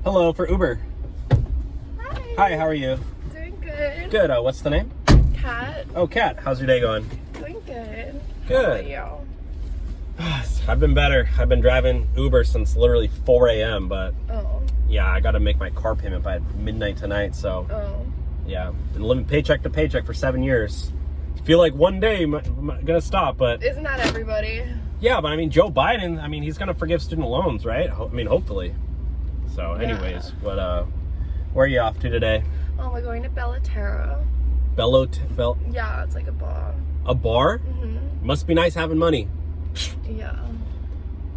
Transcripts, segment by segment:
Hello, for Uber. Hi. Hi, how are you? Doing good. Good. What's the name? Kat. Oh, Kat. How's your day going? Doing good. Good. How I've been better. I've been driving Uber since literally 4 a.m., but are you? Oh. yeah, I got to make my car payment by midnight tonight, so Oh. yeah. Been living paycheck to paycheck for 7 years. Feel like one day I'm gonna stop, but Isn't that everybody? yeah, but I mean, Joe Biden, I mean, he's gonna forgive student loans, right? I mean, hopefully. So anyways, but where are you off to today? Oh, we're going to Bellaterra. Yeah, it's like a bar. A bar? Mm-hmm. Must be nice having money. Yeah.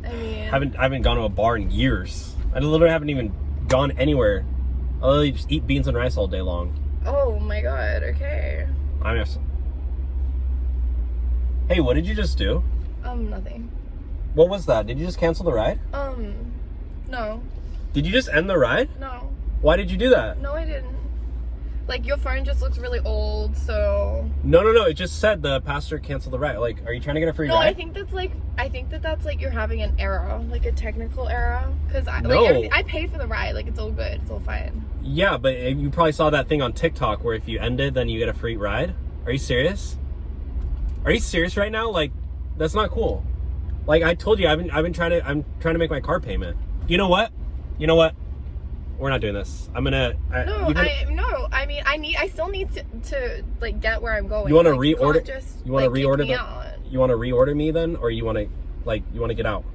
I mean... I haven't gone to a bar in years. I literally haven't even gone anywhere. I literally just eat beans and rice all day long. Oh my god, okay. I'm just... Hey, what did you just do? Nothing. What was that? Did you just cancel the ride? No. Did you just end the ride? No. Why did you do that? No, I didn't. Like, your phone just looks really old, so... No. It just said the pastor canceled the ride. Like, are you trying to get a free ride? No, I think that's like you're having an error, like a technical error. Because No. I paid for the ride, like it's all good, it's all fine. Yeah, but you probably saw that thing on TikTok where if you end it, then you get a free ride. Are you serious? Are you serious right now? Like, that's not cool. Like I told you, I'm trying to make my car payment. You know what? We're not doing this. I still need to like get where I'm going. You want to like, reorder? You want to reorder? You want to reorder me then, or you want to get out?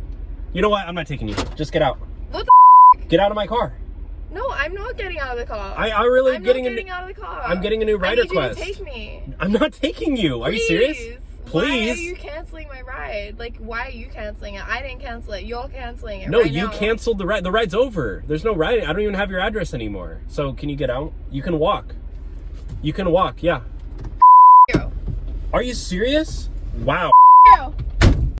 You know what? I'm not taking you. Just get out. What the Get out of my car. No, I'm not getting out of the car. I'm getting out of the car. I'm getting a new ride request. You to take me. I'm not taking you. Are you serious? Please. Why are you canceling my ride? Like, why are you canceling it? I didn't cancel it. You're canceling it. No, right you now. canceled the ride. The ride's over. There's no ride. I don't even have your address anymore. So can you get out? You can walk. Yeah. You. Are you serious? Wow.